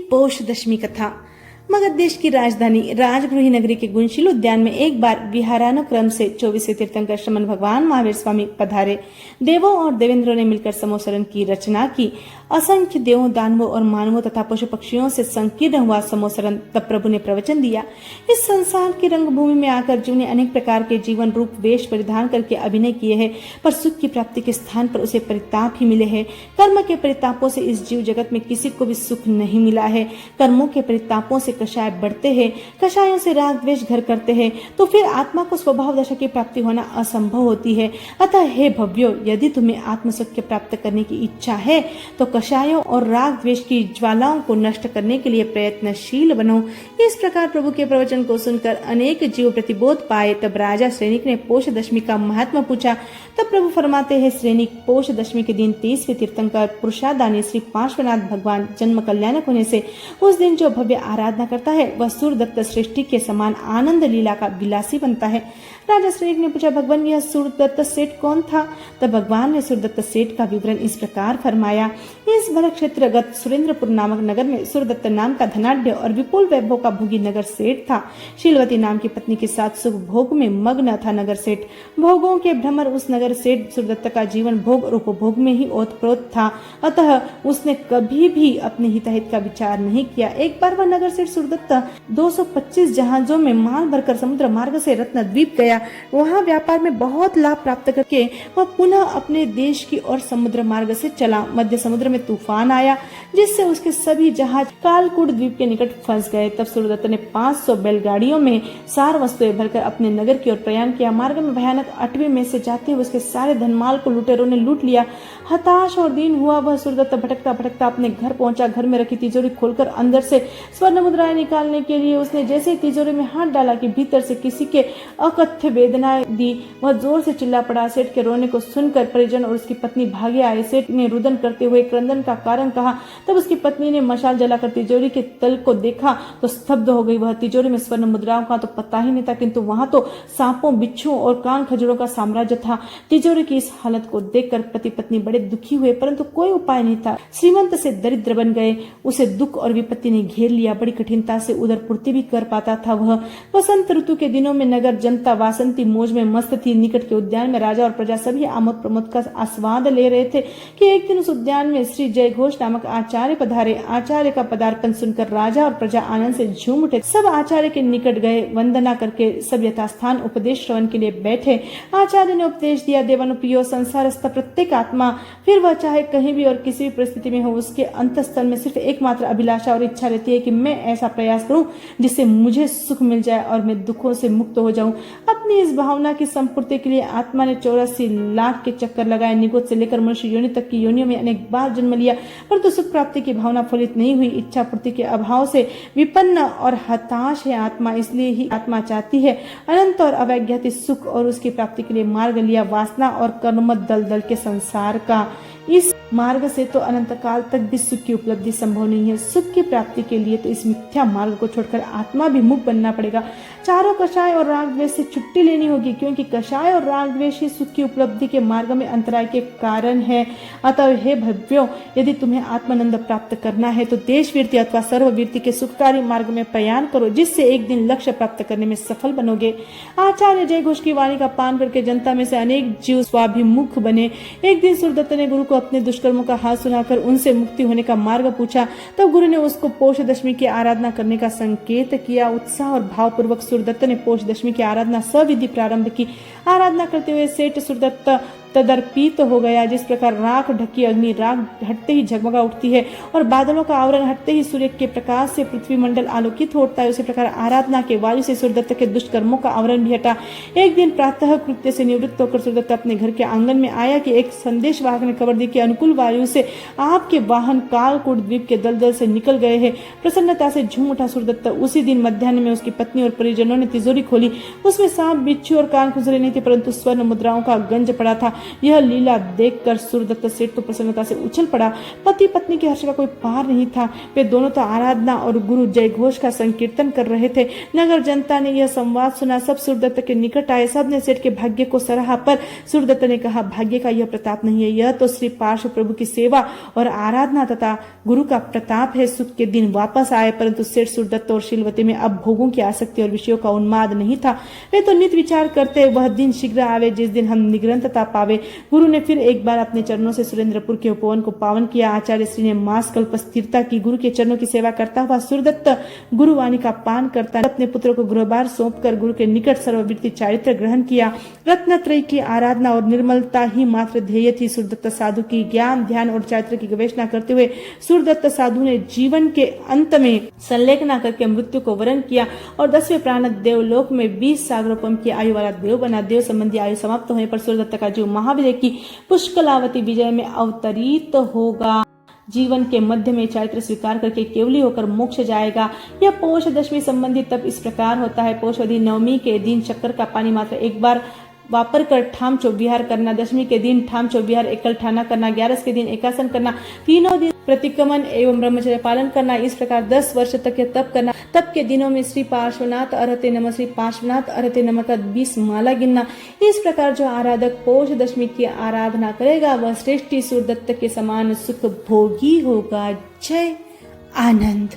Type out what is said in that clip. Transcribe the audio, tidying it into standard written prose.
पौष दशमी कथा। मगध देश की राजधानी राजगृही नगरी के गुणशील उद्यान में एक बार विहारानुक्रम से 24 तीर्थंकर श्रमण भगवान महावीर स्वामी पधारे। देवों और देवेंद्रों ने मिलकर समोसरण की रचना की। असंख्य देवों, दानवों और मानवों तथा पशु पक्षियों से संकीर्ण हुआ समोसरण। तब प्रभु ने प्रवचन दिया, इस संसार की रंगभूमि में आकर जीव ने अनेक प्रकार के जीवन रूप वेश परिधान करके अभिनय किए हैं, पर सुख की प्राप्ति के स्थान पर उसे परिताप ही मिले हैं। कर्म के परितापों से इस जीव जगत में किसी को भी सुख नहीं मिला है। कर्मों के परितापों से कषाय बढ़ते हैं, कषायों से राग द्वेष घर करते हैं, तो फिर आत्मा को स्वभाव दशा की प्राप्ति होना असंभव होती है। अतः हे भव्यो, यदि तुम्हें आत्म सुख प्राप्त करने की इच्छा है तो कषायों और राग द्वेष की ज्वालाओं को नष्ट करने के लिए प्रयत्नशील बनो। इस प्रकार प्रभु के प्रवचन को सुनकर अनेक जीव प्रतिबोध पाए। तब राजा श्रेणिक ने पौष दशमी का महात्मा पूछा। तब प्रभु फरमाते हैं, श्रेणिक, पौष दशमी के दिन 30वें तीर्थंकर पुरुषादानी श्री पार्श्वनाथ भगवान जन्म कल्याणक होने से उस दिन जो भव्य आराधना करता है वह सूर्यदत्त सृष्टि के समान आनंद लीला का विलासी बनता है। राजा श्रेणिक ने पूछा, भगवान यह सूर्यदत्त सेठ कौन था? तब भगवान ने सूर्यदत्त सेठ का विवरण इस प्रकार फरमाया। इस भरत क्षेत्रगत सुरेंद्रपुर नामक नगर में सूर्यदत्त नाम का धनाढ्य और विपुल वैभव का भोगी नगर सेठ था। शीलवती नाम की पत्नी के साथ सुख भोग में मग्न था नगर सेठ। भोगों के भ्रमर उस नगर सेठ सूर्यदत्त का जीवन भोग और उपभोग में ही ओतप्रोत था। अतः उसने कभी भी अपने हिताहित का विचार नहीं किया। एक बार वह नगर सेठ सूर्यदत्त 225 जहाजों में माल भरकर समुद्र मार्ग से रत्नद्वीप गया। वहां व्यापार में बहुत लाभ प्राप्त करके वह पुनः अपने देश की ओर समुद्र मार्ग से चला। मध्य समुद्र में तूफान आया जिससे उसके सभी जहाज कालकूट द्वीप के निकट फंस गए। तब सूर्यदत्त ने 500 बैलगाड़ियों में सार वस्तुएं भरकर अपने नगर की ओर प्रयाण किया। मार्ग में भयानक अटवी में से जाते हुए उसके सारे धनमाल को लुटेरों ने लूट लिया। हताश और दीन हुआ वह सूर्यदत्त भटकता भटकता अपने घर पहुंचा। घर में रखी तिजोरी खोलकर अंदर से स्वर्ण मुद्राएं निकालने के लिए उसने जैसे ही तिजोरी में हाथ डाला कि भीतर से किसी के अकथ्य वेदनाएं दी। वह जोर से चिल्ला पड़ा। सेठ के रोने को सुनकर परिजन और उसकी पत्नी भागे आए। सेठ ने रुदन करते हुए क्रंदन का कारण कहा। तब उसकी पत्नी ने मशाल जलाकर तिजोरी के तल को देखा तो स्तब्ध हो गई। वह तिजोरी में स्वर्ण मुद्राओं का तो पता ही नहीं था, किंतु वहां तो सांपों, बिच्छुओं और कान खजूरों का साम्राज्य था। तिजोरी की इस हालत को देखकर पति पत्नी बड़े दुखी हुए, परंतु कोई उपाय नहीं था। श्रीमंत से दरिद्र बन गए। उसे दुख और विपत्ति ने घेर लिया। बड़ी कठिनता से उदर पूर्ति भी कर पाता था। वह वसंत ऋतु के दिनों में नगर जनता वासंती मौज में मस्त थी। निकट के उद्यान में राजा और प्रजा सभी आमोद प्रमोद का आस्वाद ले रहे थे कि एक दिन उस उद्यान में श्री जय घोष नामक आचार्य पधारे। आचार्य का पदार्पण सुनकर राजा और प्रजा आनंद से झूम उठे। सब आचार्य के निकट गए। वंदना करके सब यथास्थान उपदेश श्रवण के लिए बैठे। आचार्य ने उपदेश दिया, देवानुप्रियो, संसारस्थ प्रत्येक आत्मा, फिर वह चाहे कहीं भी और किसी भी परिस्थिति में हो, उसके अंतःस्थल में सिर्फ एकमात्र अभिलाषा और इच्छा रहती है कि मैं ऐसा प्रयास करूं जिससे मुझे सुख मिल जाए और मैं दुखों से मुक्त हो जाऊं। अपनी इस भावना की संपूर्ति के लिए आत्मा ने 84 लाख के चक्कर लगाए। निगोद से लेकर मनुष्य योनि तक की योनियों में अनेक बार जन्म लिया, परंतु सुख प्राप्ति की भावना फलित नहीं हुई। इच्छा पूर्ति के अभाव से विपन्न और हताश है आत्मा। इसलिए ही आत्मा चाहती है अनंत और अवैज्ञातिक सुख और उसकी प्राप्ति के लिए मार्ग लिया वासना और कर्ममत दलदल के संसार का। इस मार्ग से तो अनंत काल तक भी सुख की उपलब्धि संभव नहीं है। सुख की प्राप्ति के लिए तो इस मिथ्या मार्ग को छोड़कर आत्मा भी मुक्त बनना पड़ेगा। चारों कषाय और राग द्वेष से छुट्टी लेनी होगी, क्योंकि कषाय और राग द्वेष ही सुख की उपलब्धि के मार्ग में अंतराय के कारण है। अतः हे भव्यों, यदि तुम्हें आत्मानंद प्राप्त करना है तो देशवीरति अथवा सर्ववीरति के सुखकारी मार्ग में प्रयाण करो, जिससे एक दिन लक्ष्य प्राप्त करने में सफल बनोगे। आचार्य जय घोष की वाणी का पान करके जनता में से अनेक जीव स्वाभिमुख बने। एक दिन सूर्यदत्त ने गुरु को अपने दुष्कर्मों का हाथ सुनाकर उनसे मुक्ति होने का मार्ग पूछा। तब गुरु ने उसको पौष दशमी की आराधना करने का संकेत किया। उत्साह और भावपूर्वक सूर्यदत्त ने पौष दशमी की आराधना सविधि प्रारंभ की। आराधना करते हुए सेठ सूर्यदत्त तदर्पित हो गया। जिस प्रकार राख ढकी अग्नि राख हटते ही झगमगा उठती है और बादलों का आवरण हटते ही सूर्य के प्रकाश से पृथ्वी मंडल आलोकित होता है, उसी प्रकार आराधना के वायु से सूर्यदत्त के दुष्कर्मों का आवरण भी हटा। एक दिन प्रातः कृत्य से निवृत्त होकर सूर्यदत्त अपने घर के आंगन में आया कि एक संदेश वाहक ने खबर दी कि अनुकूल वायु से आपके वाहन कालकूट द्वीप के दलदल से निकल गए हैं। प्रसन्नता से झूम उठा सूर्यदत्त। उसी दिन मध्याह्न में उसकी पत्नी और परिजनों ने तिजोरी खोली। उसमें सांप, बिच्छू और कान खुजरे नहीं थे, परंतु स्वर्ण मुद्राओं का गंज पड़ा था। यह लीला देखकर सूर्यदत्त सेठ तो प्रसन्नता से उछल पड़ा। पति पत्नी के हर्ष का कोई पार नहीं था। वे दोनों तो आराधना और गुरु जय घोष का संकीर्तन कर रहे थे। नगर जनता ने यह संवाद सुना, सब सूर्यदत्त के निकट आए। सबने सेठ के भाग्य को सराहा, पर सूर्यदत्त ने कहा, भाग्य का यह प्रताप नहीं है, यह तो श्री पार्श्व प्रभु की सेवा और आराधना तथा गुरु का प्रताप है। सुख के दिन वापस आए, परंतु सेठ सूर्यदत्त और शीलवती में अब भोगों की आसक्ति और विषयों का उन्माद नहीं था। वे तो नित विचार करते, वह दिन शीघ्र आवे जिस दिन हम निग्रंथता पावे। गुरु ने फिर एक बार अपने चरणों से सुरेंद्रपुर के उपवन को पावन किया। आचार्य श्री ने मास कल्प स्थिरता की। गुरु के चरणों की सेवा करता हुआ सूर्यदत्त गुरुवाणी का पान करता अपने पुत्र को गृहभार सौंपकर गुरु के निकट सर्ववृत्ति चारित्र ग्रहण किया। रत्नत्रयी की आराधना और निर्मलता ही मात्र ध्येय थी सूर्यदत्त साधु की। ज्ञान ध्यान और चारित्र की गवेषणा करते हुए सूर्यदत्त साधु ने जीवन के अंत में संलेखना करके मृत्यु को वरण किया और 10वें प्राण देवलोक में 20 सागरोपम की आयु वाला देव बना। देव संबंधी आयु समाप्त होने पर सूर्यदत्त का जीव महावीर की पुष्कलावती विजय में अवतरित होगा। जीवन के मध्य में चारित्र स्वीकार करके केवली होकर मोक्ष जाएगा। यह पौष दशमी संबंधी तप इस प्रकार होता है। पौषवदी नवमी के दिन शक्कर का पानी मात्र एक बार वापर कर ठाम चौविहार करना, दशमी के दिन ठाम चौविहार एकल ठाना करना, 11 के दिन एकासन करना, तीनों दिन प्रतिक्रमण एवं ब्रह्मचर्य पालन करना। इस प्रकार 10 वर्ष तक यह तप करना। तप के दिनों में श्री पार्श्वनाथ अरहते नमः, श्री पार्श्वनाथ अरहते नमः का 20 माला गिनना। इस प्रकार जो आराधक पौष दशमी की आराधना करेगा वह श्रेष्ठी सूर्यदत्त के समान सुख भोगी होगा। जय आनंद।